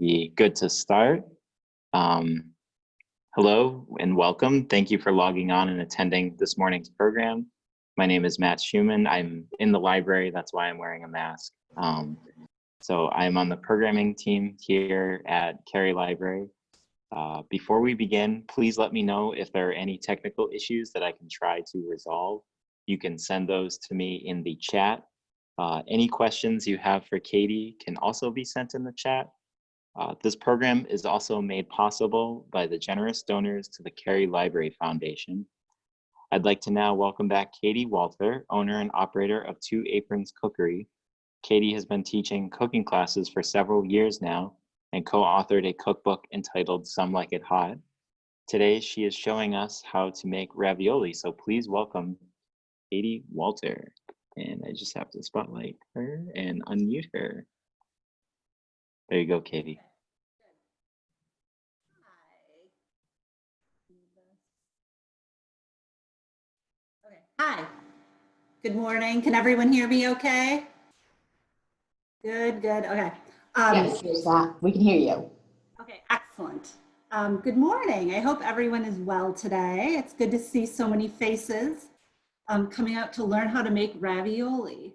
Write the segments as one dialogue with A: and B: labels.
A: Be good to start. Hello and welcome. Thank you for logging on and attending this morning's program. My name is Matt Schumann. I'm in the library. That's why I'm wearing a mask. So I'm on the programming team here at Cary Library. Before we begin, please let me know if there are any technical issues that I can try to resolve. You can send those to me in the chat. Any questions you have for Katie can also be sent in the chat. This program is also made possible by the generous donors to the Cary Library Foundation. I'd like to now welcome back Katie Walter, owner and operator of Two Aprons Cookery. Katie has been teaching cooking classes for several years now and co-authored a cookbook entitled Some Like It Hot. Today, she is showing us how to make ravioli, so please welcome Katie Walter. And I just have to spotlight her and unmute her. There you go, Katie.
B: Hi. Good morning. Can everyone hear me okay? Good. Okay.
C: Yes, we can hear you.
B: Okay, excellent. Good morning. I hope everyone is well today. It's good to see so many faces coming out to learn how to make ravioli.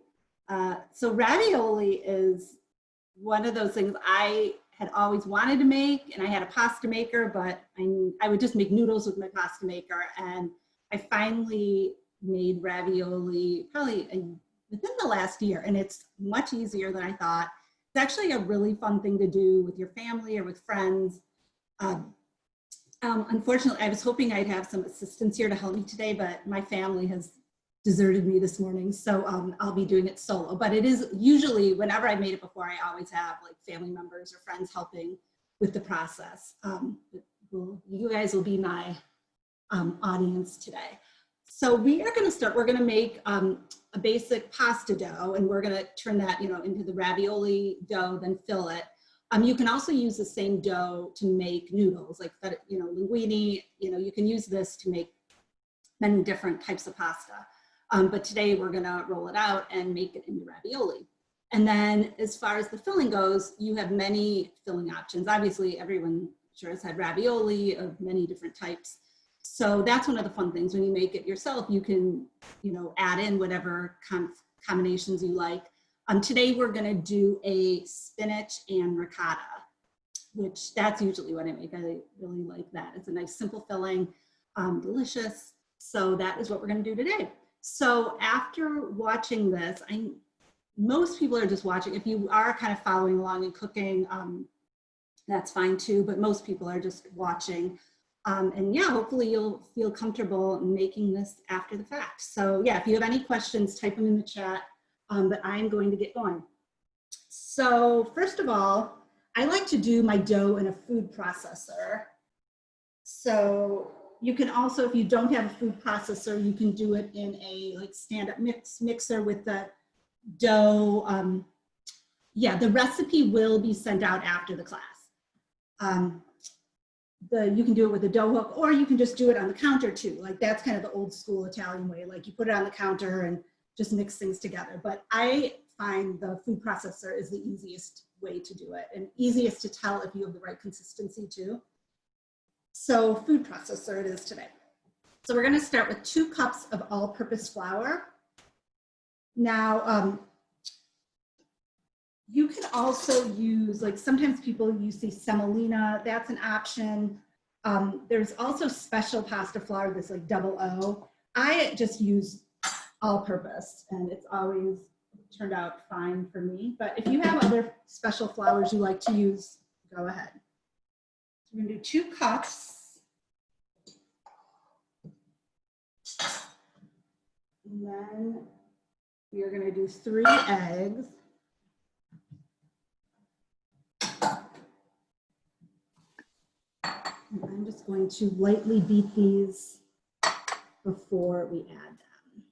B: So ravioli is one of those things I had always wanted to make, and I had a pasta maker, but I would just make noodles with my pasta maker, and I finally made ravioli probably within the last year, and it's much easier than I thought. It's actually a really fun thing to do with your family or with friends. Unfortunately, I was hoping I'd have some assistance here to help me today, but my family has deserted me this morning, so I'll be doing it solo. But it is usually, whenever I made it before, I always have like family members or friends helping with the process. You guys will be my audience today. So we are going to start. We're going to make a basic pasta dough, and we're going to turn that, into the ravioli dough, then fill it. You can also use the same dough to make noodles, like linguine. You can use this to make many different types of pasta. But today we're going to roll it out and make it into ravioli. And then, as far as the filling goes, you have many filling options. Obviously, everyone sure has had ravioli of many different types. So that's one of the fun things. When you make it yourself, you can, add in whatever combinations you like. Today we're going to do a spinach and ricotta, which that's usually what I make. I really like that. It's a nice simple filling, delicious. So that is what we're going to do today. So after watching this, most people are just watching. If you are kind of following along and cooking, that's fine too, but most people are just watching. And yeah, hopefully you'll feel comfortable making this after the fact. So yeah, if you have any questions, type them in the chat, but I'm going to get going. So first of all, I like to do my dough in a food processor. So you can also, if you don't have a food processor, you can do it in a stand-up mixer with the dough. Yeah, the recipe will be sent out after the class. You can do it with a dough hook, or you can just do it on the counter too. Like that's kind of the old school Italian way. Like you put it on the counter and just mix things together. But I find the food processor is the easiest way to do it, and easiest to tell if you have the right consistency too. So food processor it is today. So we're going to start with 2 cups of all-purpose flour. Now, you can also use, sometimes people use the semolina, that's an option. There's also special pasta flour that's like double O. I just use all-purpose, and it's always turned out fine for me. But if you have other special flours you like to use, go ahead. So we're gonna do 2 cups. And then we are gonna do 3 eggs. I'm just going to lightly beat these before we add them.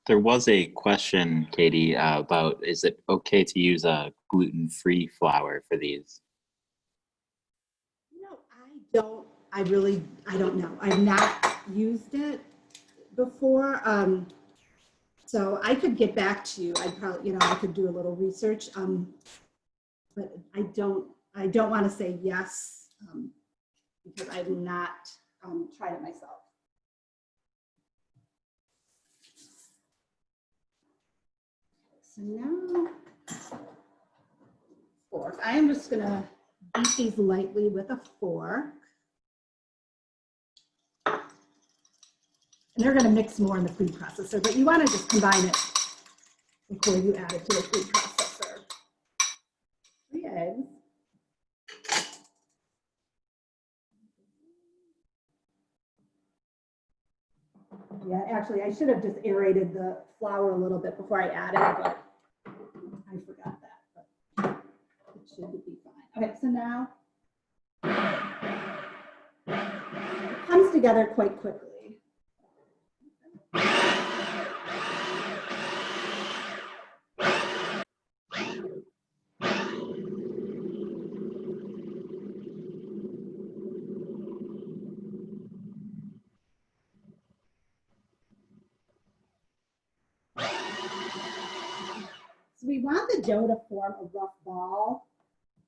A: There was a question, Katie, about is it okay to use a gluten-free flour for these?
B: I don't know. I've not used it before. So I could get back to you. I'd probably, I could do a little research, but I don't I don't want to say yes because I've not tried it myself. So now, fork. I am just going to beat these lightly with a fork. And they're going to mix more in the food processor, but you want to just combine it before you add it to the food processor. 3 eggs. Yeah, actually, I should have just aerated the flour a little bit before I added it, but I forgot that. But it should be fine. Okay, so now it comes together quite quickly. So we want the dough to form a rough ball.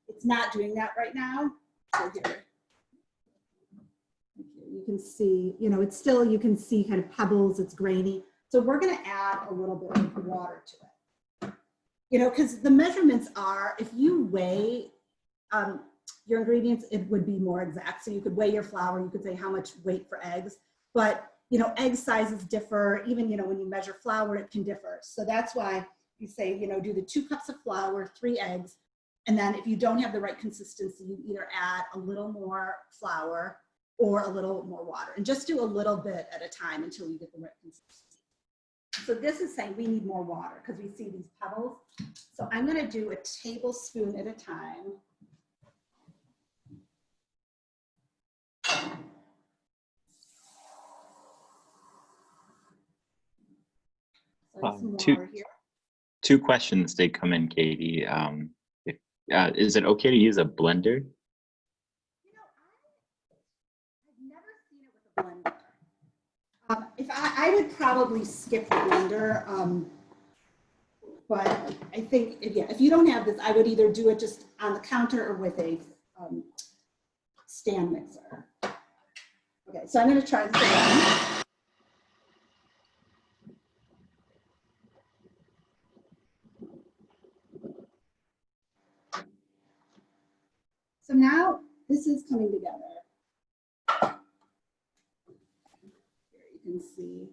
B: It's not doing that right now. So here, you can see, you know, it's still, you can see kind of pebbles, it's grainy. So we're gonna add a little bit of water to it. You know, because the measurements are, if you weigh your ingredients, it would be more exact. So you could weigh your flour, you could say how much weight for eggs, but you know, egg sizes differ. Even, you know, when you measure flour, it can differ. So that's why you say, you know, do the 2 cups of flour, 3 eggs. And then if you don't have the right consistency, you either add a little more flour or a little more water, and just do a little bit at a time until you get the right consistency. So this is saying we need more water because we see these pebbles. So I'm going to do a tablespoon at a time. So some water here.
A: 2 questions did come in, Katie. Is it okay to use a blender?
B: You know, I've never seen it with a blender. If I would probably skip the blender, but I think, if you don't have this, I would either do it just on the counter or with a stand mixer. Okay, so I'm going to try this again. So now this is coming together. Here you can see.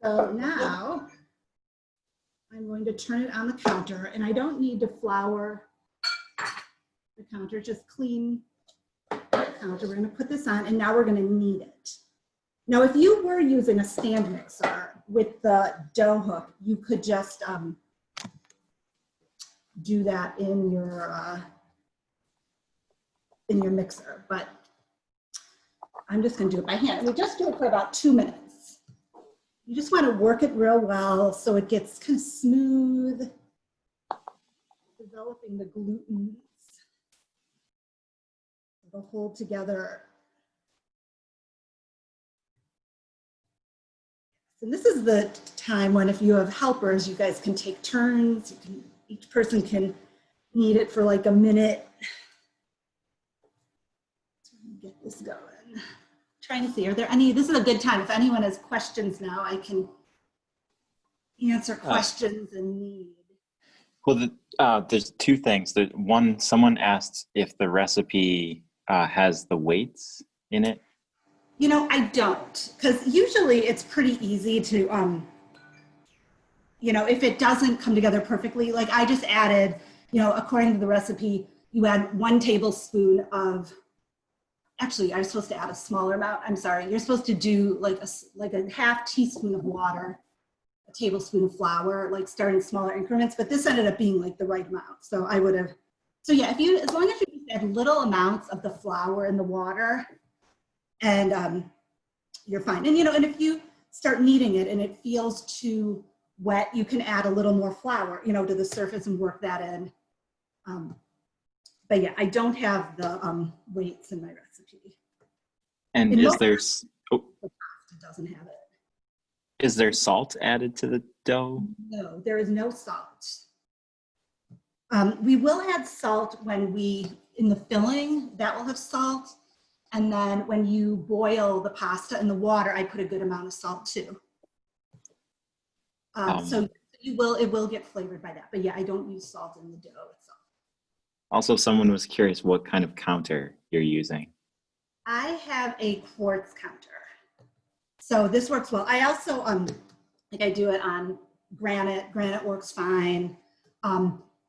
B: So now I'm going to turn it on the counter, and I don't need to flour the counter, just clean the counter. We're going to put this on, and now we're going to knead it. Now, if you were using a stand mixer with the dough hook, you could just do that in your mixer, but I'm just going to do it by hand. And we just do it for about 2 minutes. You just want to work it real well so it gets kind of smooth, developing the glutens. It'll hold together. And this is the time when, if you have helpers, you guys can take turns. You can, each person can knead it for like a minute. Get this going. Trying to see, are there any, this is a good time. If anyone has questions now, I can answer questions and knead.
A: Well, there's 2 things. One, someone asked if the recipe has the weights in it.
B: You know, I don't, because usually it's pretty easy to, you know, if it doesn't come together perfectly, like I just added, you know, according to the recipe, you add 1 tablespoon of, actually, I was supposed to add a smaller amount. I'm sorry. You're supposed to do like a half teaspoon of water, a tablespoon of flour, like start in smaller increments, but this ended up being like the right amount. So I would have, so yeah, if you, as long as you add little amounts of the flour and the water, and you're fine. And, you know, and if you start kneading it and it feels too wet, you can add a little more flour, you know, to the surface and work that in. But yeah, I don't have the weights in my recipe.
A: And is there,
B: it doesn't have it.
A: Is there salt added to the dough?
B: No, there is no salt. We will add salt when in the filling, that will have salt. And then when you boil the pasta in the water, I put a good amount of salt too. So it will get flavored by that. But yeah, I don't use salt in the dough itself.
A: Also, someone was curious what kind of counter you're using.
B: I have a quartz counter. So this works well. I also, I do it on granite. Granite works fine.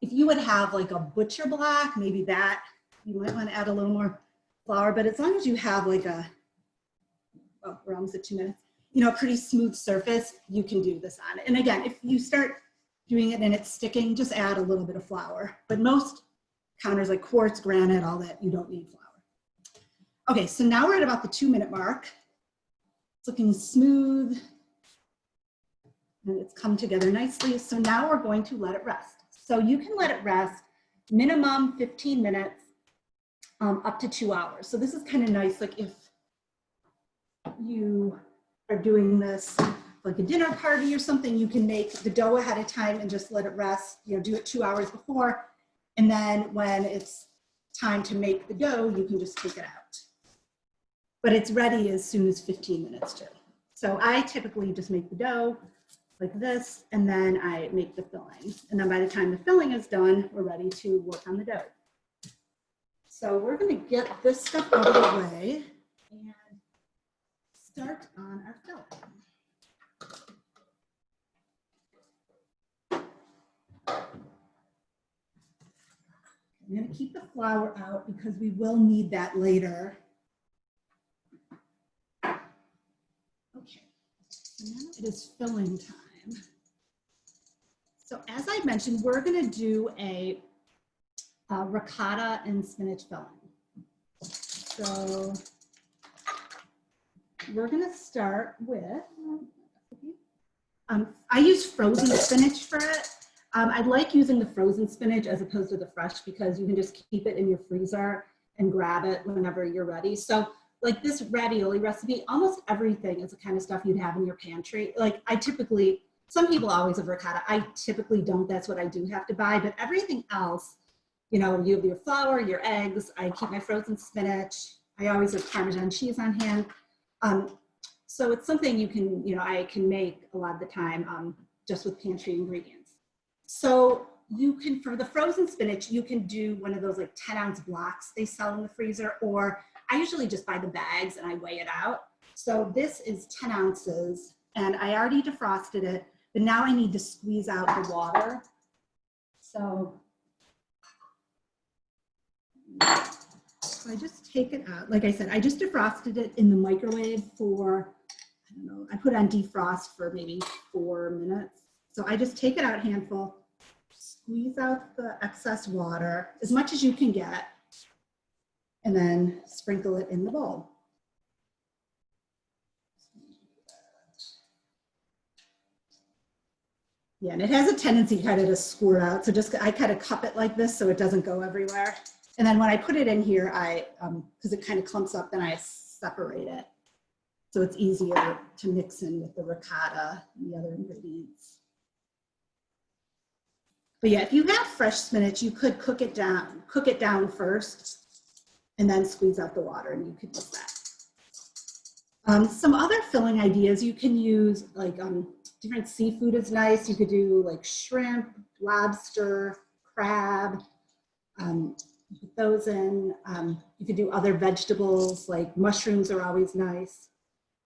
B: If you would have like a butcher block, maybe that, you might want to add a little more flour, but as long as you have like we're almost at 2 minutes, a pretty smooth surface, you can do this on it. And again, if you start doing it and it's sticking, just add a little bit of flour. But most counters like quartz, granite, all that, you don't need flour. Okay, so now we're at about the 2-minute mark. It's looking smooth and it's come together nicely. So now we're going to let it rest. So you can let it rest minimum 15 minutes up to 2 hours. So this is kind of nice. Like if you are doing this like a dinner party or something, you can make the dough ahead of time and just let it rest, do it 2 hours before. And then when it's time to make the dough, you can just take it out. But it's ready as soon as 15 minutes too. So I typically just make the dough like this, and then I make the filling. And then by the time the filling is done, we're ready to work on the dough. So we're gonna get this stuff out of the way and start on our filling. I'm gonna keep the flour out because we will need that later. Okay, so now it is filling time. So as I mentioned, we're gonna do a ricotta and spinach filling. So we're gonna start with, I use frozen spinach for it. I like using the frozen spinach as opposed to the fresh because you can just keep it in your freezer and grab it whenever you're ready. So like this ravioli recipe, almost everything is the kind of stuff you'd have in your pantry. Like some people always have ricotta. I typically don't, that's what I do have to buy, but everything else, you have your flour, your eggs, I keep my frozen spinach. I always have Parmesan cheese on hand. So it's something you can, I can make a lot of the time just with pantry ingredients. So for the frozen spinach, you can do one of those like 10-ounce blocks they sell in the freezer, or I usually just buy the bags and I weigh it out. So this is 10 ounces and I already defrosted it, but now I need to squeeze out the water. So I just take it out. Like I said, I just defrosted it in the microwave for, I don't know, I put it on defrost for maybe 4 minutes. So I just take it out a handful, squeeze out the excess water as much as you can get, and then sprinkle it in the bowl. Yeah, and it has a tendency kind of to squirt out. So I kind of cup it like this so it doesn't go everywhere. And then when I put it in here, because it kind of clumps up, then I separate it. So it's easier to mix in with the ricotta and the other ingredients. But yeah, if you have fresh spinach, you could cook it down first, and then squeeze out the water, and you could use that. Some other filling ideas, you can use like different seafood is nice. You could do like shrimp, lobster, crab. Put those in. You could do other vegetables, like mushrooms are always nice,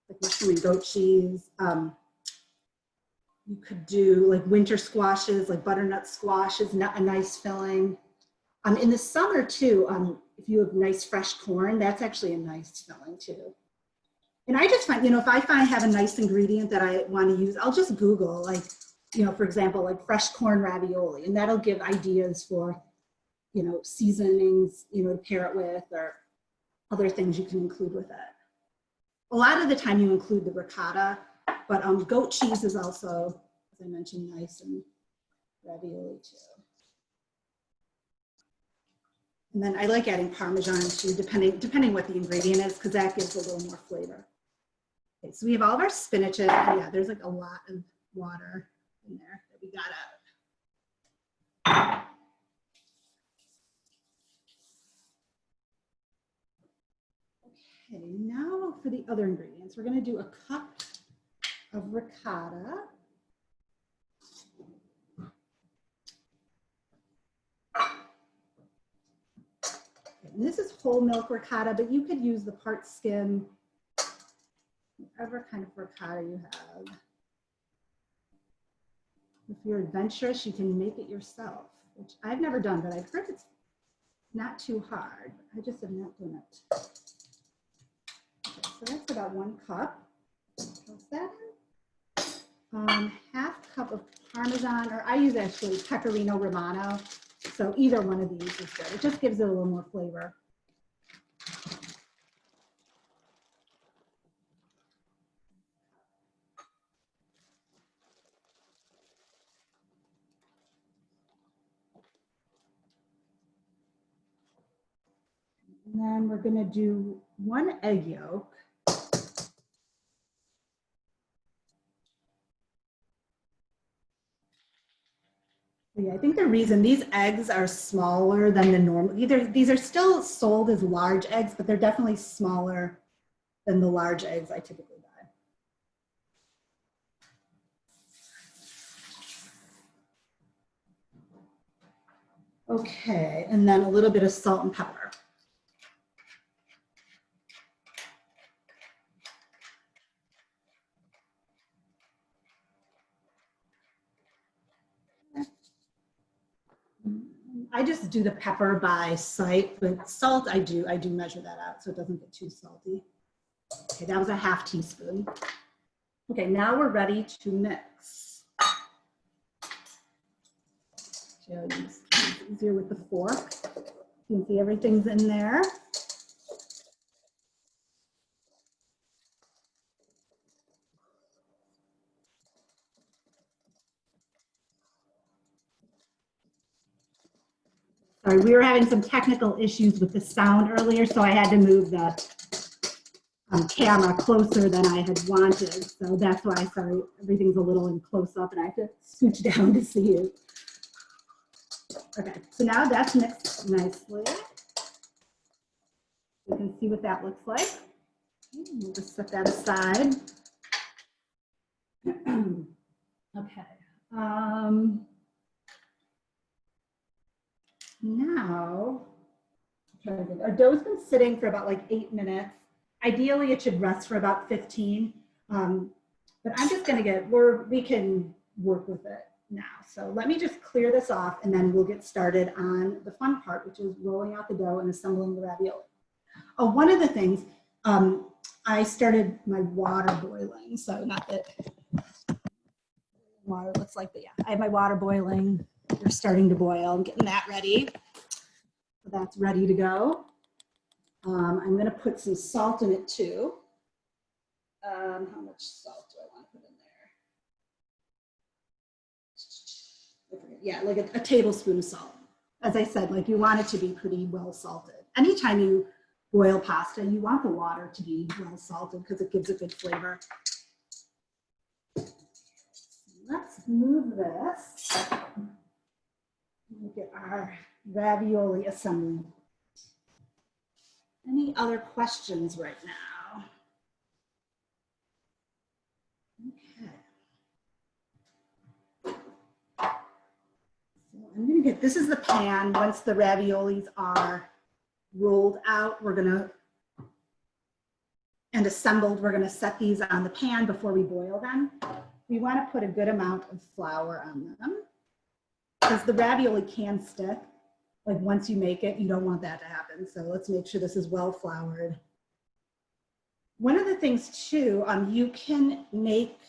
B: like mushroom and goat cheese. You could do like winter squashes, like butternut squash is a nice filling. In the summer too, if you have nice fresh corn, that's actually a nice filling too. And I just find, if I have a nice ingredient that I want to use, I'll just Google like, for example, like fresh corn ravioli, and that'll give ideas for, seasonings, to pair it with, or other things you can include with it. A lot of the time you include the ricotta, but goat cheese is also, as I mentioned, nice in ravioli too. And then I like adding Parmesan too, depending what the ingredient is, because that gives a little more flavor. Okay, so we have all of our spinach in. Yeah, there's like a lot of water in there that we got out. Okay, now for the other ingredients, we're going to do a cup of ricotta. And this is whole milk ricotta, but you could use the part skim, whatever kind of ricotta you have. If you're adventurous, you can make it yourself, which I've never done, but I've heard it's not too hard. I just have not done it. Okay, so that's about 1 cup. What's that in? Half cup of Parmesan, or I use actually Pecorino Romano. So either one of these is good. It just gives it a little more flavor. And then we're going to do 1 egg yolk. Yeah, I think the reason these eggs are smaller than the normal, these are still sold as large eggs, but they're definitely smaller than the large eggs I typically buy. Okay, and then a little bit of salt and pepper. I just do the pepper by sight, but salt I do measure that out so it doesn't get too salty. Okay, that was a ½ teaspoon. Okay, now we're ready to mix. It's easier with the fork. You can see everything's in there. Sorry, we were having some technical issues with the sound earlier, so I had to move the camera closer than I had wanted. So that's why, sorry, everything's a little in close up and I have to scooch down to see you. Okay, so now that's mixed nicely. You can see what that looks like. We'll just set that aside. Okay. Now, our dough's been sitting for about like 8 minutes. Ideally, it should rest for about 15. But I'm just gonna we can work with it now. So let me just clear this off and then we'll get started on the fun part, which is rolling out the dough and assembling the ravioli. Oh, one of the things, I started my water boiling. So not that water looks like, but yeah, I have my water boiling. They're starting to boil. I'm getting that ready. So that's ready to go. I'm going to put some salt in it too. How much salt do I want to put in there? Yeah, like a tablespoon of salt. As I said, like you want it to be pretty well salted. Anytime you boil pasta, you want the water to be well salted because it gives a good flavor. Let's move this. Look at our ravioli assembly. Any other questions right now? Okay. So I'm gonna this is the pan. Once the raviolis are rolled out, and assembled, we're gonna set these on the pan before we boil them. We wanna put a good amount of flour on them because the ravioli can stick. Like once you make it, you don't want that to happen. So let's make sure this is well floured. One of the things too, you can make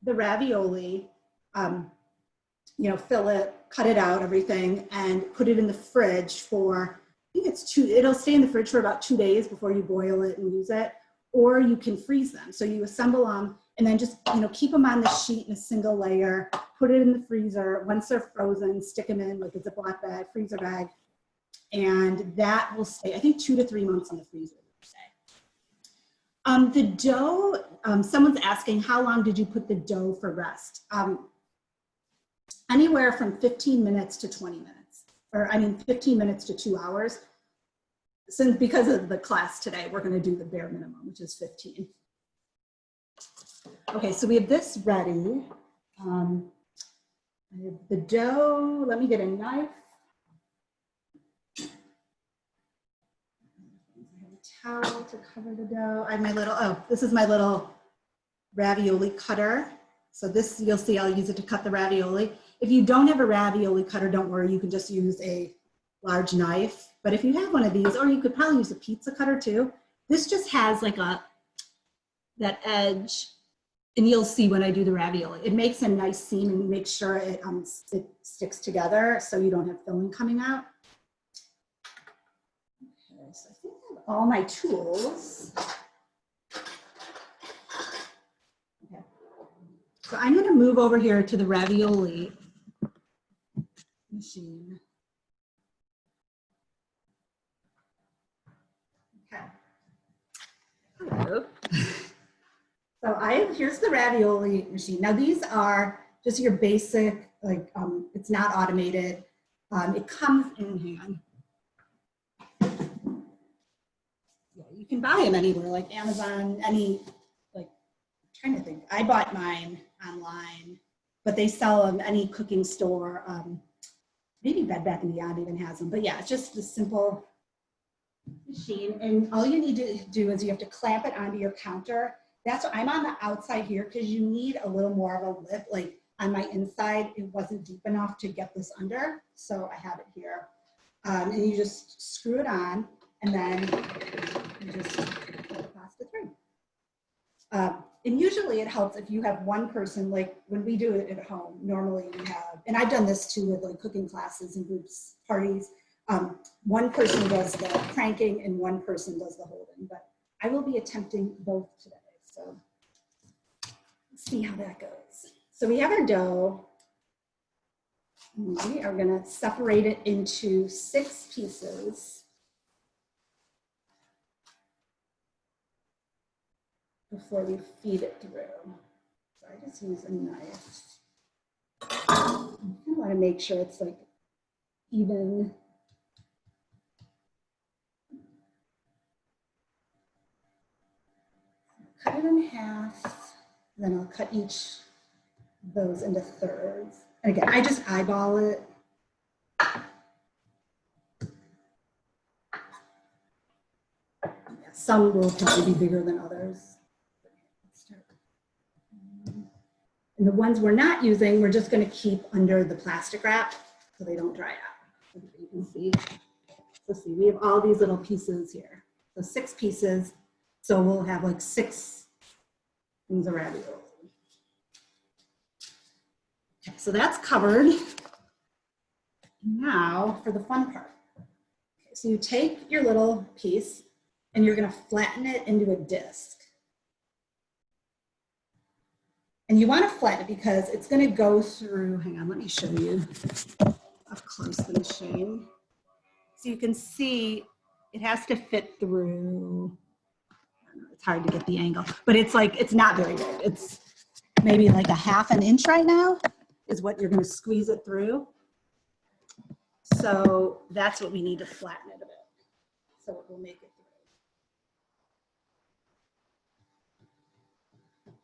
B: the ravioli, fill it, cut it out, everything, and put it in the fridge for, I think it'll stay in the fridge for about 2 days before you boil it and use it, or you can freeze them. So you assemble them and then just, keep them on the sheet in a single layer, put it in the freezer. Once they're frozen, stick them in like a Ziploc bag, freezer bag, and that will stay, I think 2 to 3 months in the freezer. The dough, someone's asking, how long did you put the dough for rest? Anywhere from 15 minutes to 20 minutes, or 15 minutes to 2 hours. since because of the class today, we're gonna do the bare minimum, which is 15. Okay, so we have this ready. I have the dough, let me get a knife. I have a towel to cover the dough. I have my little, oh, this is my little ravioli cutter. So this, you'll see, I'll use it to cut the ravioli. If you don't have a ravioli cutter, don't worry, you can just use a large knife. But if you have one of these, or you could probably use a pizza cutter too. This just has like that edge, and you'll see when I do the ravioli. It makes a nice seam and makes sure it sticks together so you don't have filling coming out. Okay, so I think I have all my tools. Okay. So I'm gonna move over here to the ravioli machine. Okay. Hello. So here's the ravioli machine. Now these are just your basic, like it's not automated. It comes in hand. Yeah, you can buy them anywhere, like Amazon, I'm trying to think. I bought mine online, but they sell them any cooking store. Maybe Bed Bath & Beyond even has them. But yeah, it's just a simple machine. And all you need to do is you have to clamp it onto your counter. That's what I'm on the outside here because you need a little more of a lip. Like on my inside, it wasn't deep enough to get this under. So I have it here. And you just screw it on and then you just put the pasta through. And usually it helps if you have one person, like when we do it at home, normally we have, and I've done this too with like cooking classes and groups, parties. One person does the cranking and one person does the holding, but I will be attempting both today. So let's see how that goes. So we have our dough. We are gonna separate it into 6 pieces before we feed it through. So I just use a knife. I want to make sure it's like even. Cut it in half, then I'll cut each of those into thirds. And again, I just eyeball it. Yeah, some will probably be bigger than others. And the ones we're not using, we're just going to keep under the plastic wrap so they don't dry out. So you can see. So see, we have all these little pieces here. So 6 pieces. So we'll have like 6 things of ravioli. Okay, so that's covered. Now for the fun part. Okay, so you take your little piece and you're going to flatten it into a disc. And you want to flatten it because it's going to go through, hang on, let me show you up close the machine. So you can see it has to fit through. It's hard to get the angle, but it's like, it's not very big. It's maybe like a ½ an inch right now is what you're going to squeeze it through. So that's what we need to flatten it a bit. So it will make it through.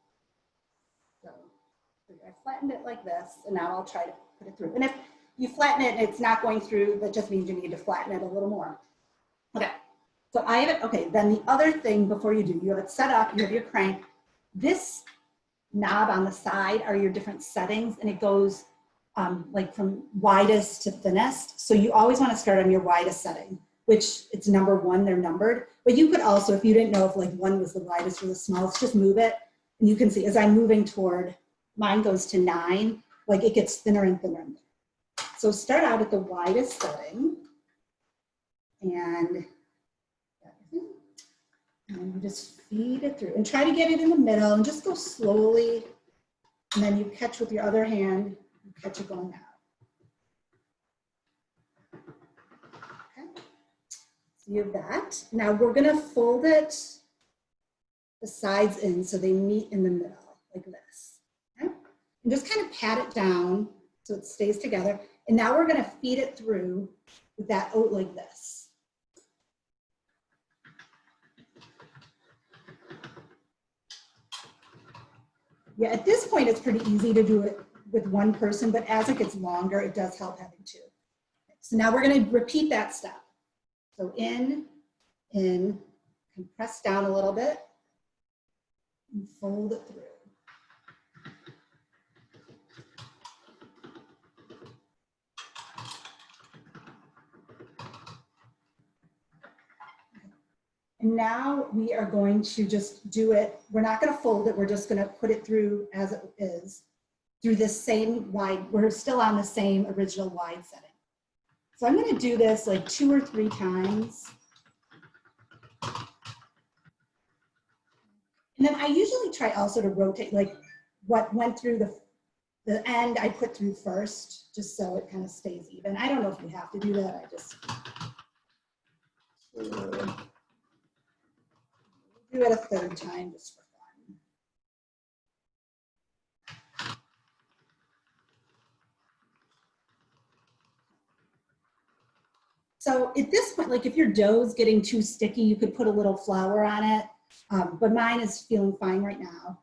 B: So I flattened it like this, and now I'll try to put it through. And if you flatten it and it's not going through, that just means you need to flatten it a little more. Okay. So I have it, okay, then the other thing before you do, you have it set up, you have your crank. This knob on the side are your different settings, and it goes like from widest to thinnest. So you always want to start on your widest setting, which it's number 1, they're numbered. But you could also, if you didn't know if like 1 was the widest or the smallest, just move it. And you can see as I'm moving toward, mine goes to 9, like it gets thinner and thinner and thinner. So start out at the widest setting, and you just feed it through and try to get it in the middle and just go slowly. And then you catch with your other hand, you catch it going out. Okay. So you have that. Now we're going to fold it the sides in so they meet in the middle like this. Okay? And just kind of pat it down so it stays together. And now we're going to feed it through with that oat like this. Yeah, at this point, it's pretty easy to do it with one person, but as it gets longer, it does help having two. So now we're going to repeat that step. So in, compress down a little bit, and fold it through. And now we are going to just do it. We're not going to fold it. We're just going to put it through as it is, through this same wide. We're still on the same original wide setting. So I'm going to do this like 2 or 3 times. And then I usually try also to rotate, like what went through the end I put through first, just so it kind of stays even. I don't know if you have to do that. I just do it a 3rd time just for fun. So at this point, like if your dough is getting too sticky, you could put a little flour on it, but mine is feeling fine right now.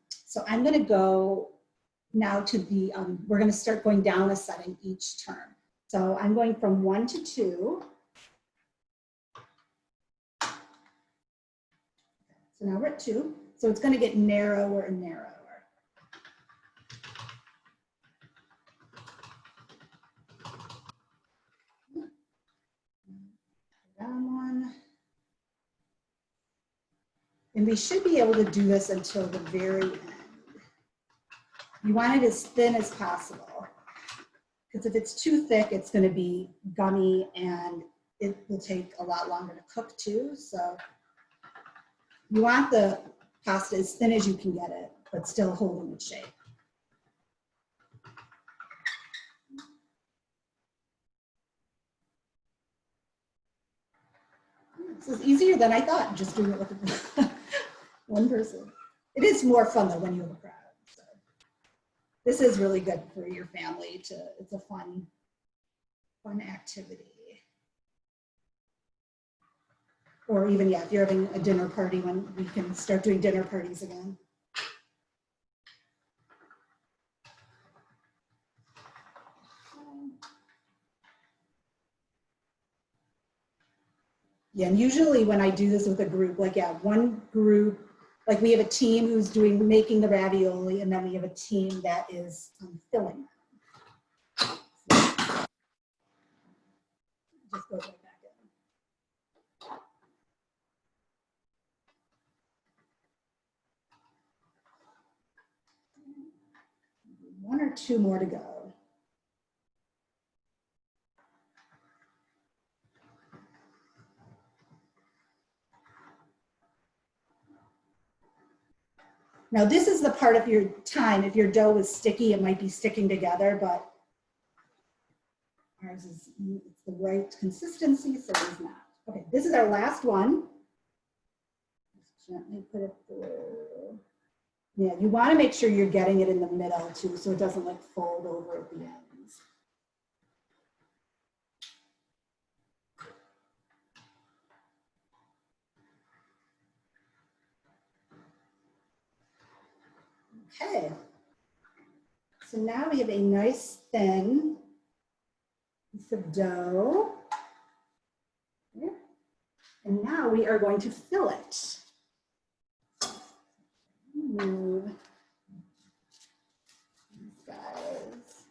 B: So I'm gonna go now to the, we're gonna start going down a setting each turn. So I'm going from 1 to 2. So now we're at 2. So it's going to get narrower and narrower. Down one. And we should be able to do this until the very end. You want it as thin as possible. Because if it's too thick, it's going to be gummy and it will take a lot longer to cook too. So you want the pasta as thin as you can get it, but still holding its shape. This is easier than I thought, just doing it with one person. It is more fun though when you have a crowd. So this is really good for your family it's a fun activity. Or even, yeah, if you're having a dinner party, when we can start doing dinner parties again. Yeah, and usually when I do this with a group, like, yeah, one group, like we have a team who's making the ravioli, and then we have a team that is filling them. So, just goes right back in. 1 or 2 more to go. Now this is the part of your time, if your dough is sticky, it might be sticking together, but ours is it's the right consistency, so it's not. Okay, this is our last one. Just gently put it through. Yeah, you want to make sure you're getting it in the middle too, so it doesn't like fold over at the ends. Okay, so now we have a nice thin piece of dough. Okay. And now we are going to fill it. Move these guys.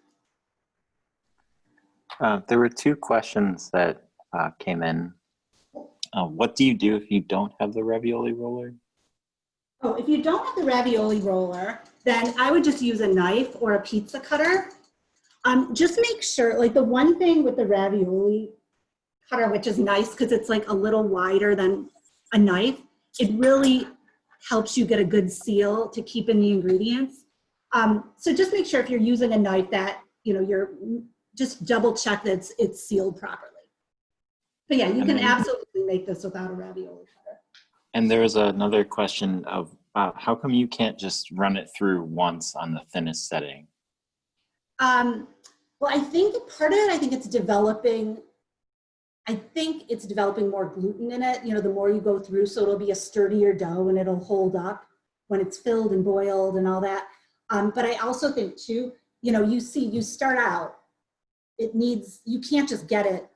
A: There were 2 questions that came in. What do you do if you don't have the ravioli roller?
B: Oh, if you don't have the ravioli roller, then I would just use a knife or a pizza cutter. Just make sure, like the one thing with the ravioli cutter, which is nice because it's like a little wider than a knife, it really helps you get a good seal to keep in the ingredients. So just make sure if you're using a knife that, you know, you're just double check that it's sealed properly. But yeah, you can absolutely make this without a ravioli cutter.
A: And there was another question of how come you can't just run it through once on the thinnest setting?
B: Well, I think part of it, I think it's developing more gluten in it, you know, the more you go through, so it'll be a sturdier dough and it'll hold up when it's filled and boiled and all that. But I also think too, you start out, you can't just get it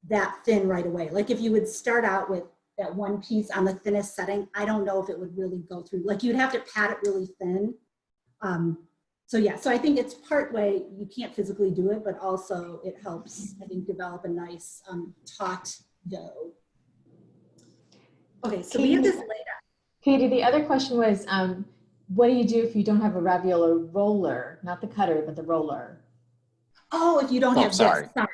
B: that thin right away. Like if you would start out with that one piece on the thinnest setting, I don't know if it would really go through. Like you'd have to pat it really thin. So yeah, so I think it's part way, you can't physically do it, but also it helps, I think, develop a nice taut dough. Okay, so we have this laid out.
C: Katie, the other question was, what do you do if you don't have a ravioli roller? Not the cutter, but the roller.
B: Oh, if you don't have,
A: sorry.
B: Yes,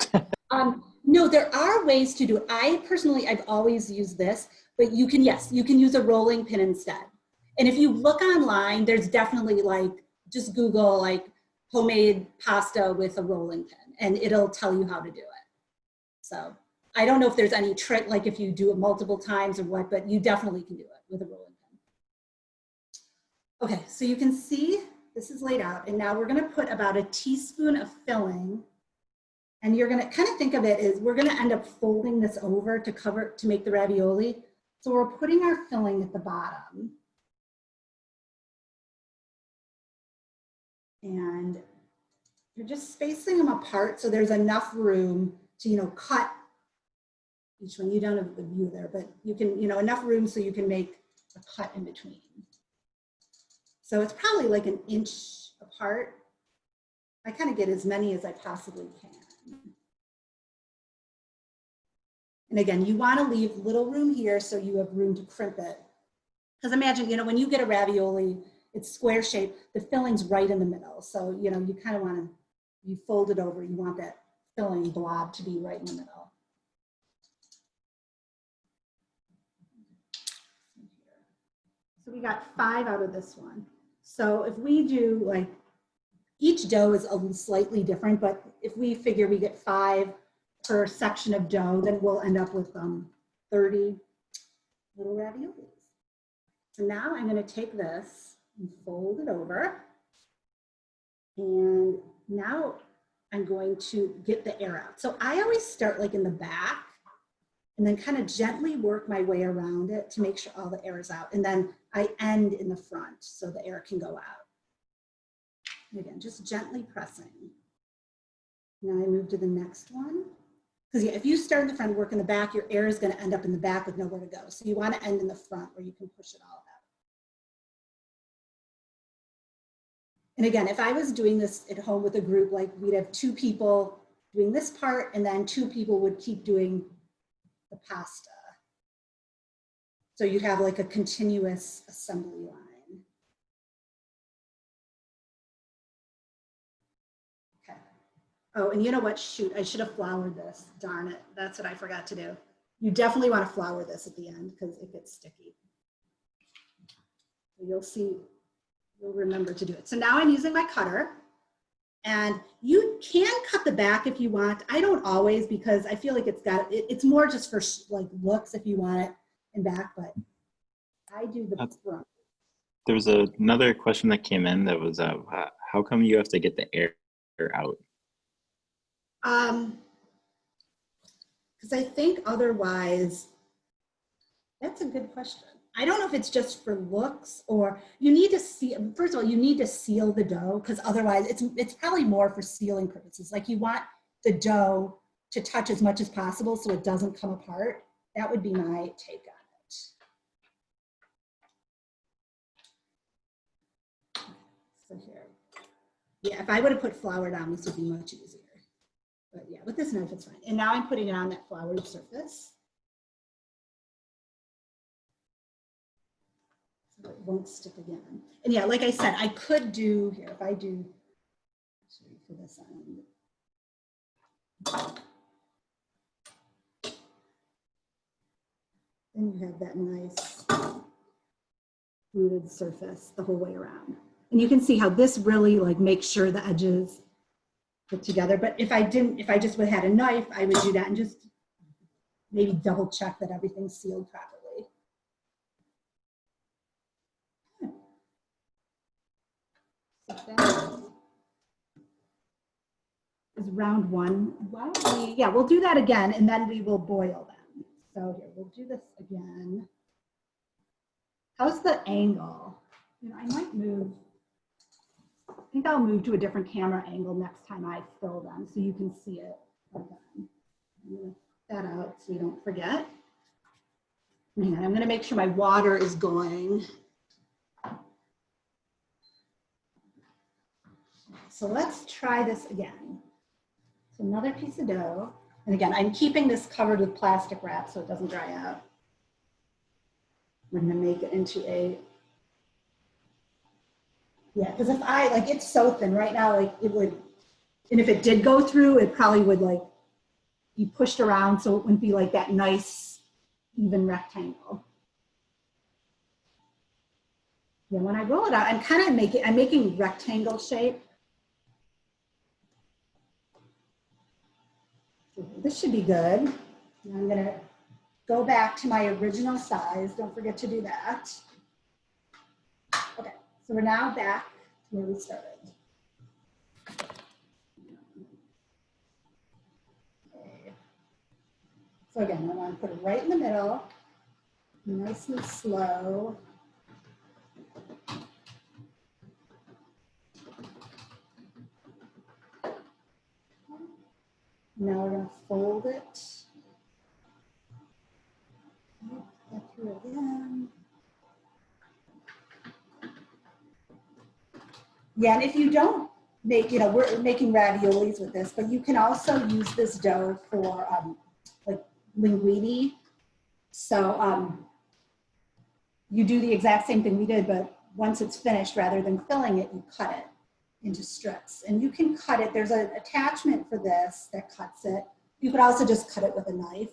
B: sorry. No, there are ways to do it. I've always used this, but you can use a rolling pin instead. And if you look online, there's definitely just Google homemade pasta with a rolling pin and it'll tell you how to do it. So I don't know if there's any trick, like if you do it multiple times or what, but you definitely can do it with a rolling pin. Okay, so you can see this is laid out, and now we're gonna put about a teaspoon of filling, and you're gonna kind of think of it as we're gonna end up folding this over to make the ravioli. So we're putting our filling at the bottom. And you're just spacing them apart so there's enough room to, cut each one. You don't have the view there, but you can, enough room so you can make a cut in between. So it's probably like an inch apart. I kind of get as many as I possibly can. And again, you want to leave little room here so you have room to crimp it. Because imagine, when you get a ravioli, it's square shaped, the filling's right in the middle. So, you kind of want to, you fold it over, you want that filling blob to be right in the middle. So we got 5 out of this one. So if we do each dough is slightly different, but if we figure we get 5 per section of dough, then we'll end up with 30 little raviolis. So now I'm going to take this and fold it over. And now I'm going to get the air out. So I always start in the back and then kind of gently work my way around it to make sure all the air is out. And then I end in the front so the air can go out. And again, just gently pressing. Now I move to the next one. Because if you start in the front and work in the back, your air is going to end up in the back with nowhere to go. So you want to end in the front where you can push it all out. And again, if I was doing this at home with a group, we'd have 2 people doing this part and then 2 people would keep doing the pasta. So you'd have a continuous assembly line. Okay. Oh, and you know what? Shoot, I should have floured this. Darn it. That's what I forgot to do. You definitely want to flour this at the end because it gets sticky. You'll see. You'll remember to do it. So now I'm using my cutter, and you can cut the back if you want. I don't always because I feel like it's more just for looks if you want it in back, but I do the front.
A: There was another question that came in that was, how come you have to get the air out?
B: Because I think otherwise, that's a good question. I don't know if it's just for looks or you need to seal, first of all, you need to seal the dough because otherwise it's probably more for sealing purposes. You want the dough to touch as much as possible so it doesn't come apart. That would be my take on it. So here, yeah, if I would have put flour down, this would be much easier. But yeah, with this knife, it's fine. And now I'm putting it on that floured surface. So it won't stick again. And yeah, like I said, I could do here, if I do, actually for this end. Then you have that nice fluted surface the whole way around. And you can see how this really makes sure the edges put together. But if I just would have had a knife, I would do that and just maybe double check that everything's sealed properly. That is round 1. Why don't we, yeah, we'll do that again and then we will boil them. So here, we'll do this again. How's the angle? You know, I might move, I think I'll move to a different camera angle next time I fill them so you can see it. Okay. I'm gonna that out so we don't forget. And I'm gonna make sure my water is going. So let's try this again. So another piece of dough. And again, I'm keeping this covered with plastic wrap so it doesn't dry out. We're gonna make it into a, yeah, because if I, like, it's so thin right now, like it would, and if it did go through, it probably would like be pushed around so it wouldn't be like that nice, even rectangle. Yeah, when I roll it out, I'm kind of making rectangle shape. This should be good. And I'm gonna go back to my original size. Don't forget to do that. Okay, so we're now back to where we started. Okay. So again, I want to put it right in the middle, nice and slow. Now we're going to fold it. Back through again. Yeah, and if you don't make, you know, we're making raviolis with this, but you can also use this dough for like linguine. So you do the exact same thing we did, but once it's finished, rather than filling it, you cut it into strips. And you can cut it, there's an attachment for this that cuts it. You could also just cut it with a knife.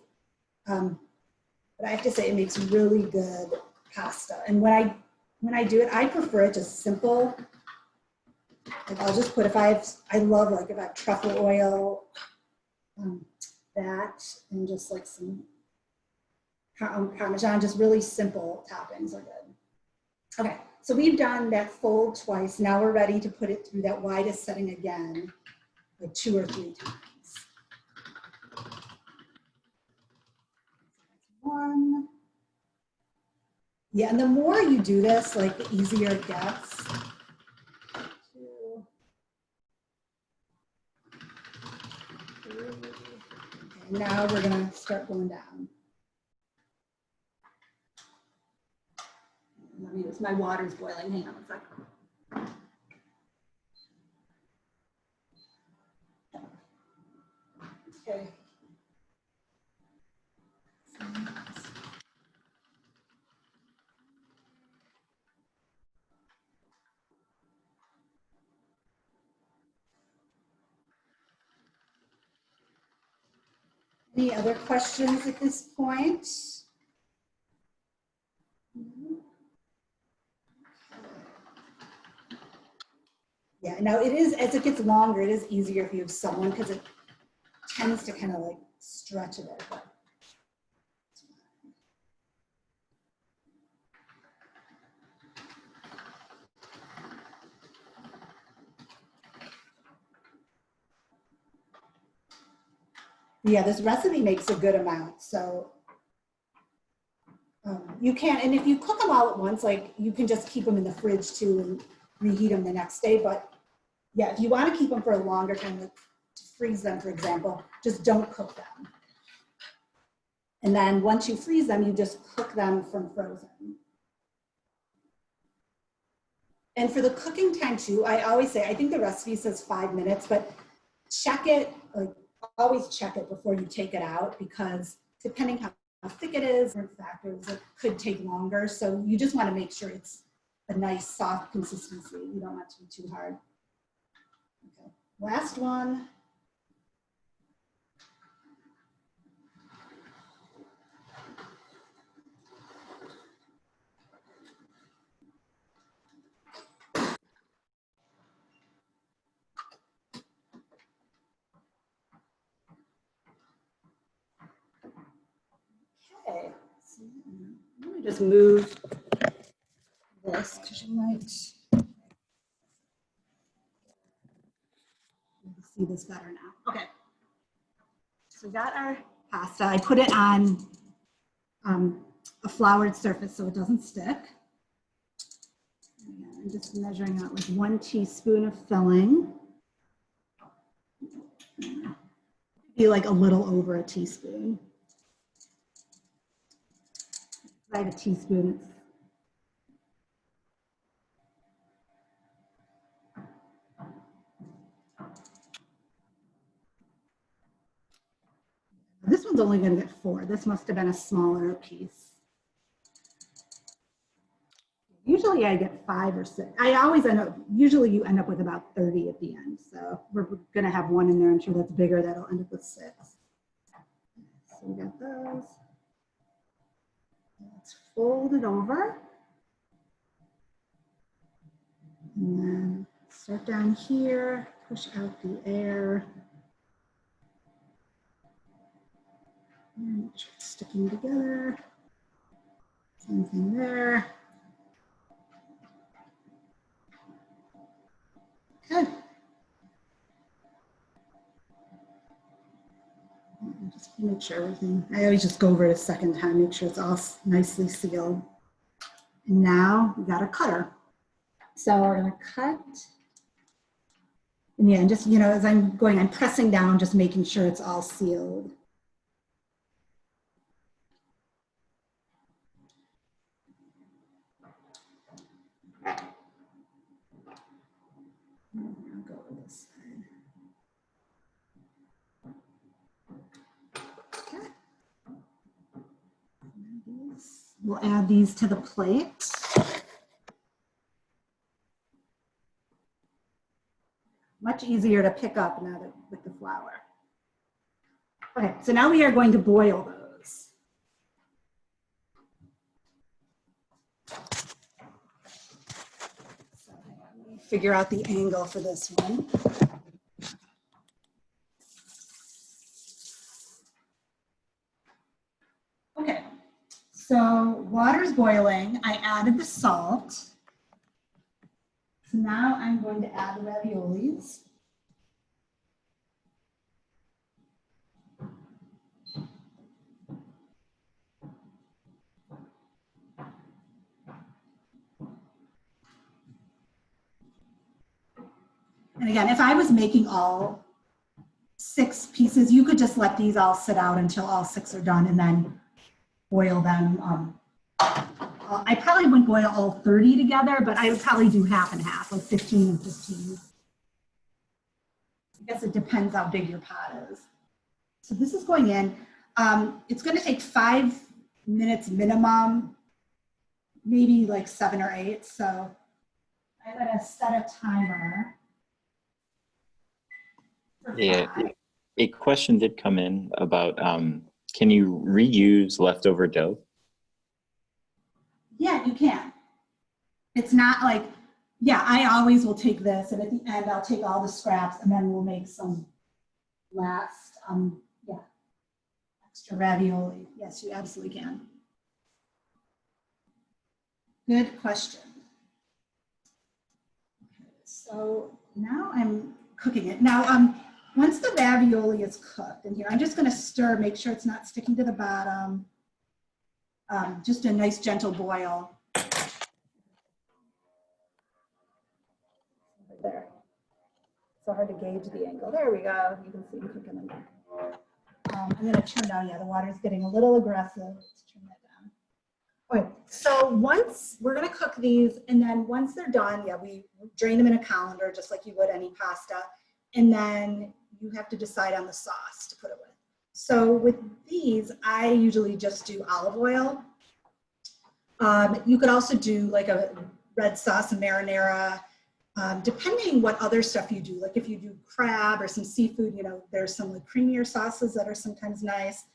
B: But I have to say it makes really good pasta. And when I do it, I prefer it just simple. Like I'll just put, I love like if I have truffle oil, that, and just like some Parmesan, just really simple toppings are good. Okay, so we've done that fold twice. Now we're ready to put it through that widest setting again, like 2 or 3 times. 1. Yeah, and the more you do this, like the easier it gets. 2. 3. Okay, now we're gonna start going down. Let me, my water's boiling, hang on a second. Okay. Any other questions at this point? Yeah, now it is, as it gets longer, it is easier if you have someone because it tends to kind of like stretch a bit. But yeah, this recipe makes a good amount. So you can, and if you cook them all at once, like you can just keep them in the fridge too and reheat them the next day. But yeah, if you want to keep them for a longer time, like to freeze them, for example, just don't cook them. And then once you freeze them, you just cook them from frozen. And for the cooking time too, I always say, I think the recipe says 5 minutes, but check it, like always check it before you take it out, because depending how thick it is, different factors, it could take longer. So you just want to make sure it's a nice soft consistency. You don't want it to be too hard. Okay, last one. Okay, so let me just move this because you might see this better now. Okay, so we got our pasta. I put it on a floured surface so it doesn't stick. I'm just measuring out like 1 teaspoon of filling. Be like a little over a teaspoon. I have a teaspoon. This one's only going to get 4. This must have been a smaller piece. Usually I get 5 or 6. I always end up, usually you end up with about 30 at the end. So we're going to have 1 in there. I'm sure that's bigger. That'll end up with 6. So we got those. Let's fold it over. And then start down here, push out the air. And make sure it's sticking together. Same thing there. Okay. Just make sure everything, I always just go over it a second time, make sure it's all nicely sealed. And now we got our cutter. So we're gonna cut. And yeah, and just, you know, as I'm going, I'm pressing down, just making sure it's all sealed. I'll go with this side. Okay. We'll add these to the plate. Much easier to pick up now with the flour. Okay, so now we are going to boil those. So let me figure out the angle for this one. Okay, so water's boiling. I added the salt. So now I'm going to add the raviolis. And again, if I was making all 6 pieces, you could just let these all sit out until all 6 are done and then boil them. I probably wouldn't boil all 30 together, but I would probably do half and half, like 15 and 15. I guess it depends how big your pot is. So this is going in. It's going to take 5 minutes minimum, maybe like 7 or 8. So I'm going to set a timer.
A: Yeah, a question did come in about can you reuse leftover dough?
B: Yeah, you can. It's not like, yeah, I always will take this and at the end I'll take all the scraps and then we'll make some last, yeah, extra ravioli. Yes, you absolutely can. Good question. Okay, so now I'm cooking it. Now, once the ravioli is cooked in here, I'm just going to stir, make sure it's not sticking to the bottom. Just a nice gentle boil. There. So hard to gauge the angle. There we go. You can see I'm cooking in there. I'm going to turn down. Yeah, the water's getting a little aggressive. Let's turn that down. Okay, so once we're going to cook these, and then once they're done, yeah, we drain them in a colander just like you would any pasta. And then you have to decide on the sauce to put it with. So with these, I usually just do olive oil. You could also do like a red sauce, a marinara, depending what other stuff you do. Like if you do crab or some seafood, you know, there's some like creamier sauces that are sometimes nice.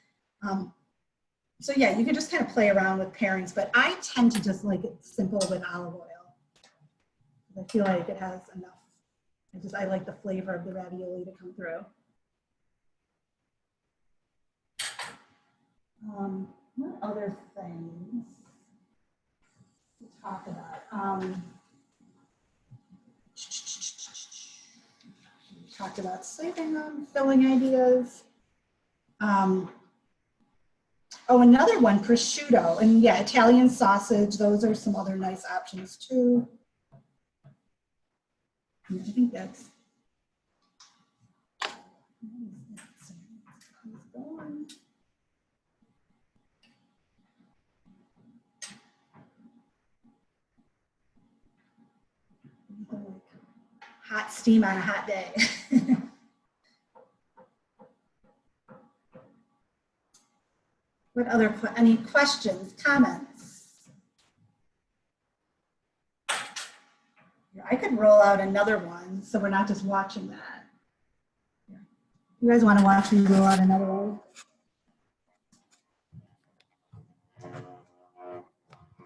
B: So yeah, you can just kind of play around with pairings, but I tend to just like it simple with olive oil. I feel like it has enough. I like the flavor of the ravioli to come through. What other things to talk about? Talked about saving them, filling ideas. Oh, another one, prosciutto, and yeah, Italian sausage. Those are some other nice options too. Yeah, I think that's. Hot steam on a hot day. What other, any questions, comments? I could roll out another one, so we're not just watching that. You guys want to watch me roll out another one?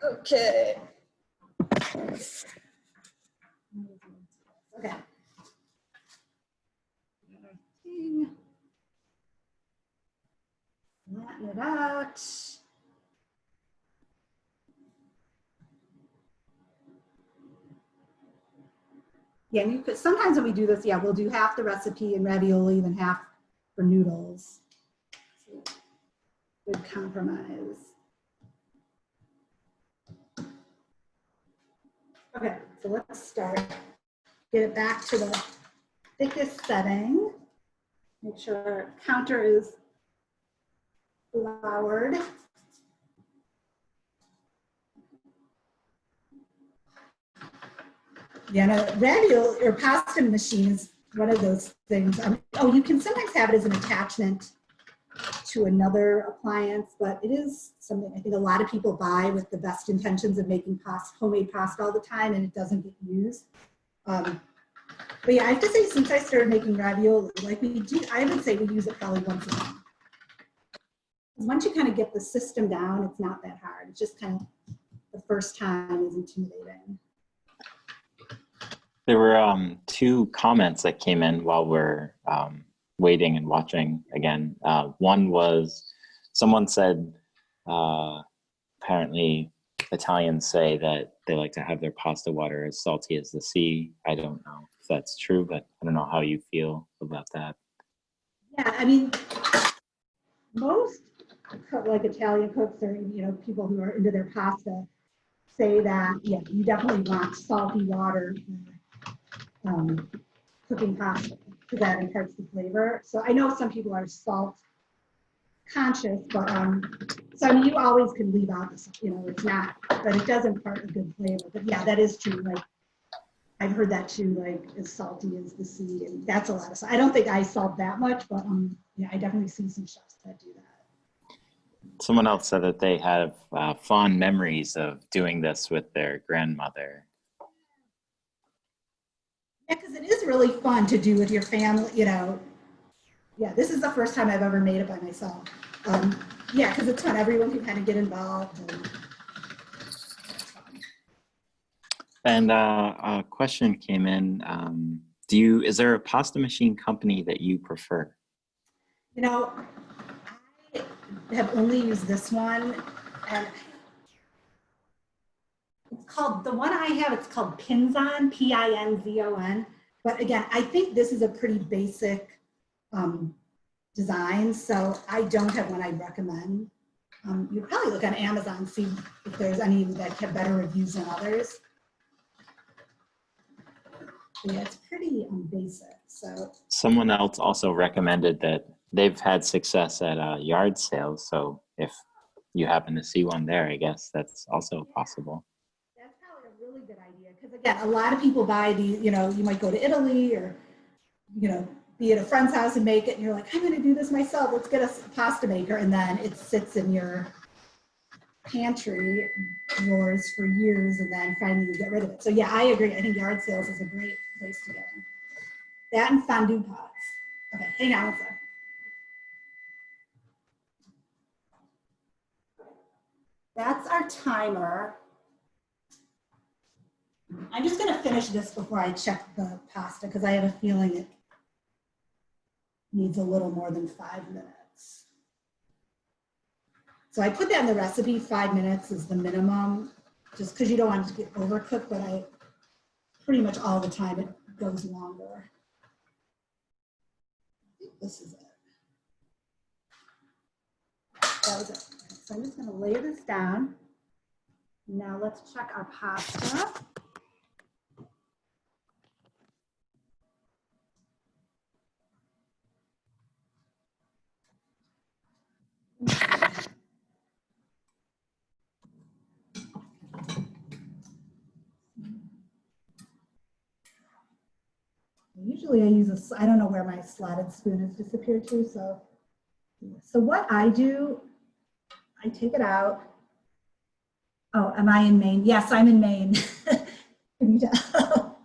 B: Okay. Okay. Flatten it out. Yeah, you could, sometimes when we do this, yeah, we'll do half the recipe in ravioli, then half for noodles. So, good compromise. Okay, so let's start. Get it back to the thickest setting. Make sure our counter is floured. Yeah, no, ravioli or pasta machine is one of those things. Oh, you can sometimes have it as an attachment to another appliance, but it is something I think a lot of people buy with the best intentions of making pasta, homemade pasta all the time, and it doesn't get used. But yeah, I have to say, since I started making ravioli, like we do, I would say we use it probably once a month. Once you kind of get the system down, it's not that hard. It's just kind of the first time is intimidating.
A: There were two comments that came in while we're waiting and watching again. One was someone said, apparently Italians say that they like to have their pasta water as salty as the sea. I don't know if that's true, but I don't know how you feel about that.
B: Yeah, I mean, most like Italian cooks or people who are into their pasta say that you definitely want salty water for cooking pasta because that imparts the flavor. So I know some people are salt conscious, but so I mean you always can leave out the salt, it's not, but it does impart a good flavor. But yeah, that is true. Like I've heard that too, like as salty as the sea, and that's a lot of salt. I don't think I salt that much, but yeah, I definitely see some chefs that do that.
A: Someone else said that they have fond memories of doing this with their grandmother.
B: Yeah, because it is really fun to do with your family, Yeah, this is the first time I've ever made it by myself. Yeah, because it's fun. Everyone can kind of get involved.
A: And a question came in. Is there a pasta machine company that you prefer?
B: I have only used this one, and it's called, the one I have, it's called Pinzon, Pinzon. But again, I think this is a pretty basic design, so I don't have one I'd recommend. You probably look on Amazon, see if there's any that have better reviews than others. But yeah, it's pretty basic. So
A: someone else also recommended that they've had success at yard sales. So if you happen to see one there, I guess that's also possible.
B: That's probably a really good idea because again, a lot of people buy these. You might go to Italy or be at a friend's house and make it, and you're like, I'm going to do this myself. Let's get a pasta maker, and then it sits in your pantry drawers for years, and then finally you get rid of it. So yeah, I agree. I think yard sales is a great place to get them. That and fondue pots. Okay, hang on a sec. That's our timer. I'm just going to finish this before I check the pasta because I have a feeling it needs a little more than 5 minutes. So I put that in the recipe, 5 minutes is the minimum, just because you don't want it to get overcooked, but I pretty much all the time it goes longer. I think this is it. That was it. So I'm just going to lay this down. Now let's check our pasta. Usually I use I don't know where my slotted spoon has disappeared to, so what I do, I take it out. Oh, am I in Maine? Yes, I'm in Maine. Can you tell?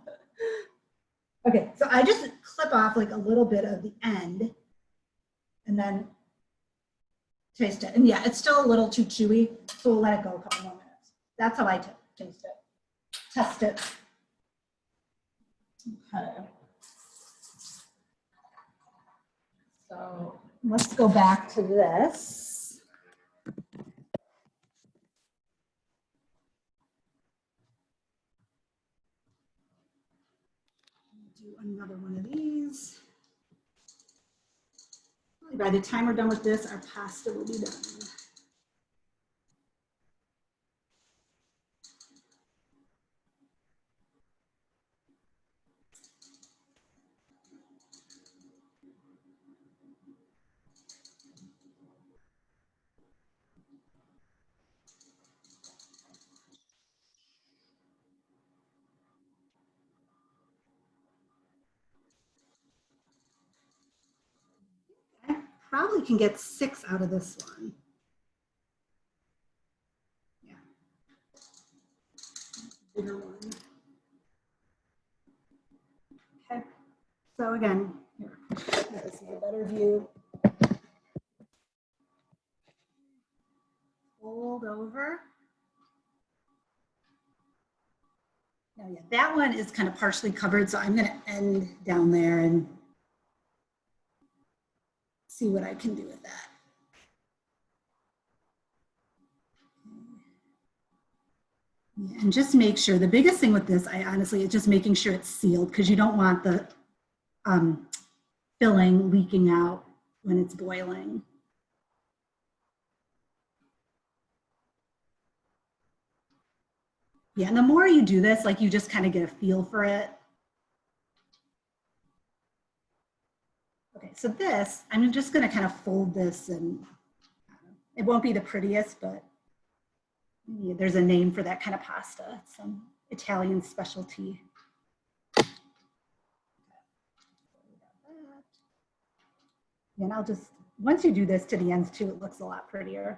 B: Okay, so I just clip off like a little bit of the end and then taste it. And yeah, it's still a little too chewy, so we'll let it go a couple more minutes. That's how I taste it, test it. Okay. So let's go back to this. Do another one of these. By the time we're done with this, our pasta will be done. Probably can get 6 out of this one. Yeah. Bigger one. Okay. So again, here, this is a better view. Fold over. Now, yeah, that one is kind of partially covered, so I'm going to end down there and see what I can do with that. Yeah, and just make sure, the biggest thing with this, I honestly, is just making sure it's sealed because you don't want the filling leaking out when it's boiling. Yeah, and the more you do this, like you just kind of get a feel for it. Okay, so this, I'm just going to kind of fold this, and it won't be the prettiest, but yeah, there's a name for that kind of pasta. It's some Italian specialty. And I'll just, once you do this to the ends too, it looks a lot prettier.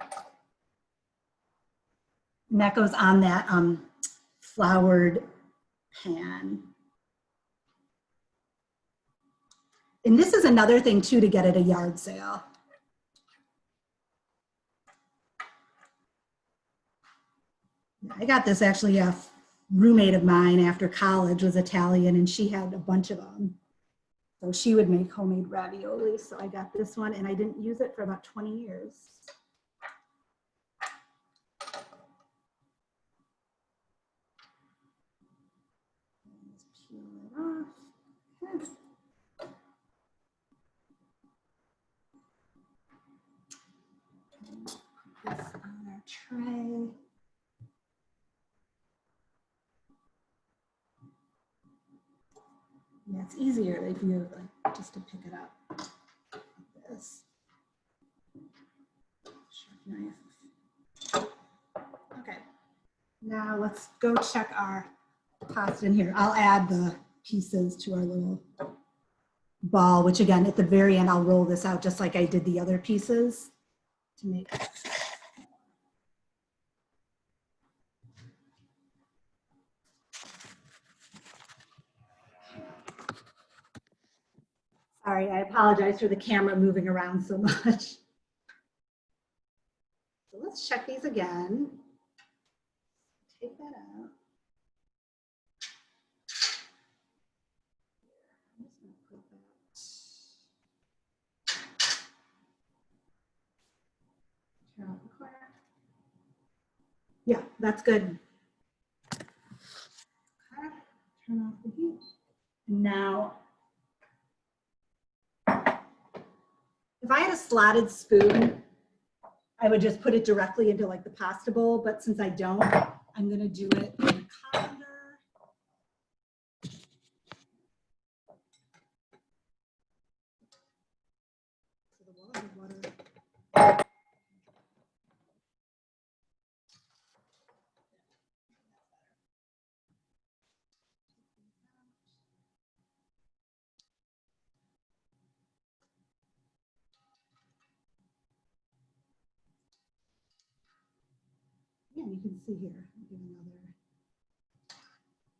B: And that goes on that floured pan. And this is another thing too to get at a yard sale. I got this actually, a roommate of mine after college was Italian and she had a bunch of them. So she would make homemade ravioli. So I got this one and I didn't use it for about 20 years. Let's peel it off. Okay. Put this on our tray. Yeah, it's easier if you like just to pick it up like this. Sharp knife. Okay, now let's go check our pasta in here. I'll add the pieces to our little ball, which again, at the very end, I'll roll this out just like I did the other pieces to make it. Sorry, I apologize for the camera moving around so much. So let's check these again. Take that out. I'm just going to put that. Turn off the corner. Yeah, that's good. Okay. Turn off the heat. Now, if I had a slotted spoon, I would just put it directly into like the pasta bowl, but since I don't, I'm going to do it in a colander. So the water. you can see here. I'll give another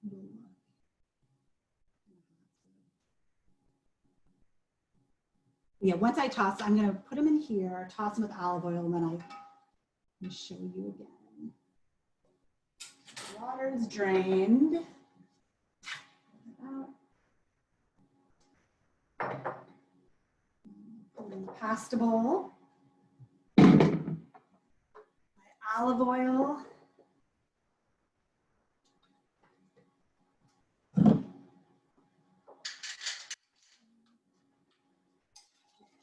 B: little look. Yeah, once I toss, I'm gonna put them in here, toss them with olive oil, and then I'm gonna show you again. Water is drained. Pasta bowl. My olive oil.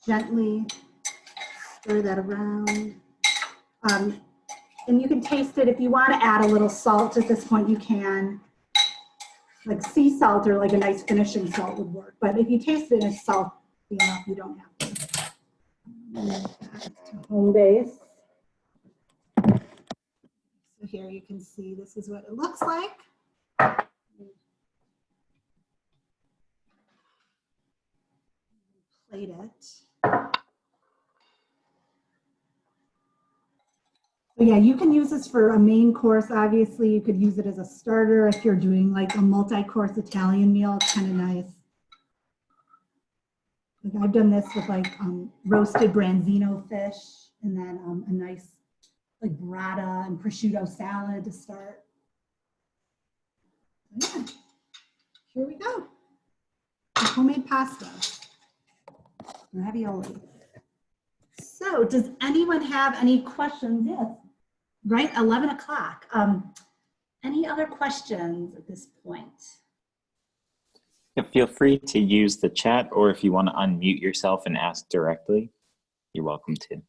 B: Gently stir that around. And you can taste it. If you want to add a little salt at this point, you can. Like sea salt or like a nice finishing salt would work. But if you taste it as salty enough, you don't have to. Home base. So here you can see this is what it looks like. Plate it. So yeah, you can use this for a main course. Obviously, you could use it as a starter if you're doing like a multi-course Italian meal. It's kind of nice. Like I've done this with like roasted branzino fish, and then a nice like burrata and prosciutto salad to start. Yeah, here we go. Homemade pasta, ravioli. So does anyone have any questions? Yes, right, 11 o'clock. Any other questions at this point?
A: Yeah, feel free to use the chat, or if you want to unmute yourself and ask directly, you're welcome to.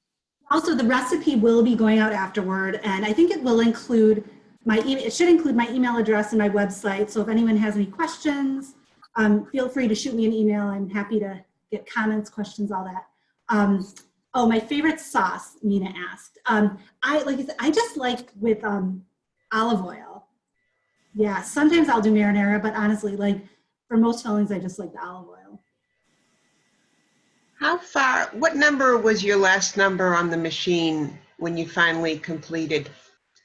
B: Also, the recipe will be going out afterward, and I think it will include my email. It should include my email address and my website. So if anyone has any questions, feel free to shoot me an email. I'm happy to get comments, questions, all that. Oh, my favorite sauce, Nina asked. I just like with olive oil. Yeah, sometimes I'll do marinara, but honestly, like for most fillings, I just like the olive oil.
D: How far, what number was your last number on the machine when you finally completed?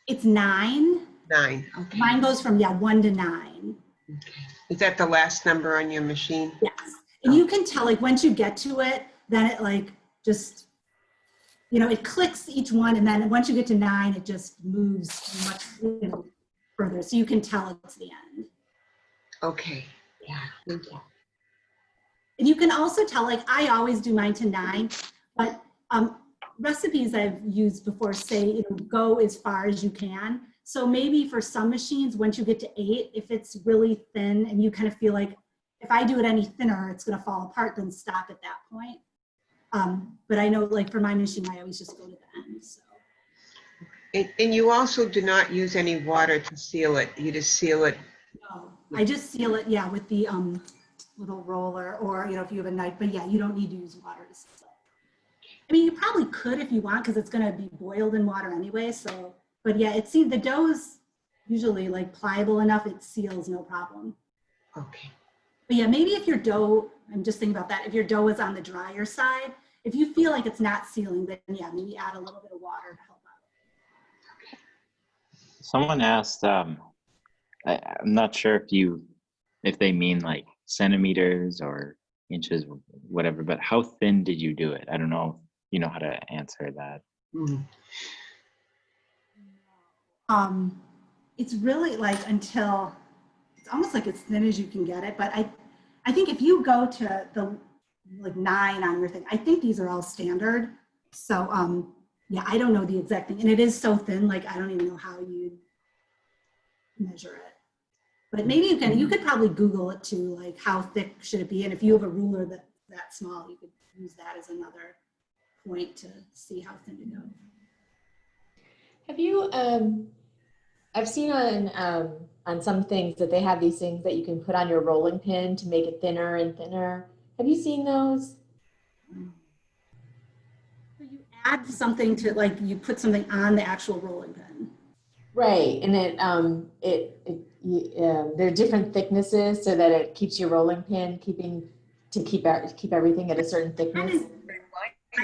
B: It's 9.
D: 9, okay.
B: Mine goes from, 1 to 9.
D: Okay. Is that the last number on your machine?
B: Yes. And you can tell, like, once you get to it, then it, like, just, it clicks each one. And then once you get to 9, it just moves much further. So you can tell it's the end.
D: Okay. Yeah. Thank you.
B: And you can also tell, like, I always do mine to 9, but recipes I've used before say, go as far as you can. So maybe for some machines, once you get to 8, if it's really thin and you kind of feel like, if I do it any thinner, it's going to fall apart, then stop at that point. But I know, like, for my machine, I always just go to the end. So.
D: And you also do not use any water to seal it. You just seal it.
B: No, I just seal it, with the little roller, or if you have a knife. But yeah, you don't need to use water to seal it. I mean, you probably could if you want, because it's going to be boiled in water anyway. So, but yeah, it seems the dough is usually like pliable enough; it seals no problem.
D: Okay.
B: But yeah, maybe if your dough, I'm just thinking about that. If your dough is on the drier side, if you feel like it's not sealing, then yeah, maybe add a little bit of water to help out.
D: Okay.
A: Someone asked, I'm not sure if they mean like centimeters or inches, whatever, but how thin did you do it? I don't know if you know how to answer that.
D: Mm-hmm.
B: It's really like until it's almost like as thin as you can get it. But I think if you go to the like 9 on your thing, I think these are all standard. So yeah, I don't know the exact thing, and it is so thin, like I don't even know how you measure it. But maybe you could probably Google it too, like how thick should it be, and if you have a ruler that small, you could use that as another point to see how thin to go.
C: Have you, I've seen on some things that they have these things that you can put on your rolling pin to make it thinner and thinner. Have you seen those?
B: So you add something to, like, you put something on the actual rolling pin.
C: Right, and there are different thicknesses so that it keeps your rolling pin keep everything at a certain thickness.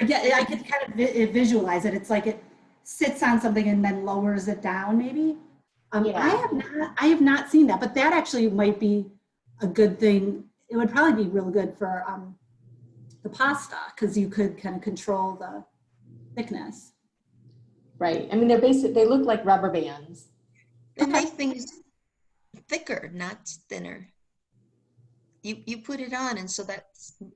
B: Yeah, I could kind of visualize it. It's like sits on something and then lowers it down maybe.
C: Yeah.
B: I have not seen that, but that actually might be a good thing. It would probably be real good for the pasta because you could kind of control the thickness.
C: Right. I mean, they look like rubber bands.
E: They
B: Okay.
E: make things thicker, not thinner. You put it on, and so that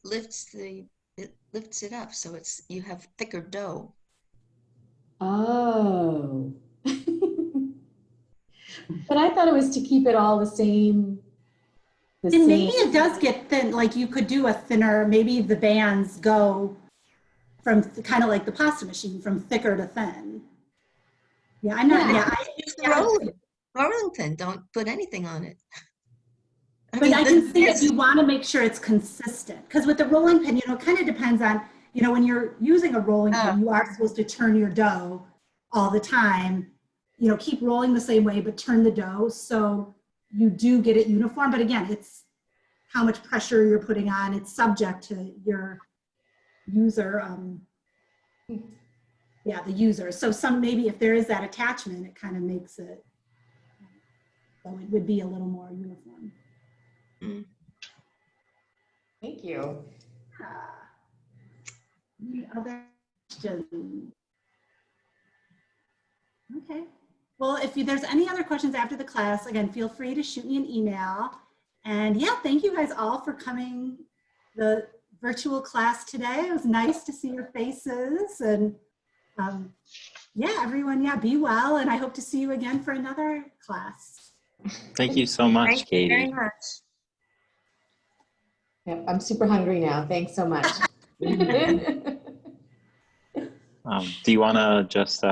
E: lifts it up, so you have thicker dough.
C: Oh. But I thought it was to keep it all the same.
B: And maybe it does get thin, like you could do a thinner, maybe the bands go from kind of like the pasta machine, from thicker to thin. Yeah, I'm not,
C: Yeah.
E: Use the rolling pin. Don't put anything on it.
B: But I can see if you want to make sure it's consistent, because with the rolling pin, it kind of depends on, when you're using a rolling pin, you are supposed to turn your dough all the time, keep rolling the same way, but turn the dough so you do get it uniform. But again, it's how much pressure you're putting on. It's subject to your user, the user. So maybe if there is that attachment, it kind of makes it, so it would be a little more uniform.
C: Thank you.
B: Any other questions? Okay. Well, if there's any other questions after the class, again, feel free to shoot me an email. And yeah, thank you guys all for coming the virtual class today. It was nice to see your faces. And everyone, be well. And I hope to see you again for another class.
A: Thank you so much,
E: Thank
A: Katie.
E: you very much.
C: Yep, I'm super hungry now. Thanks so much.
A: Do you want to just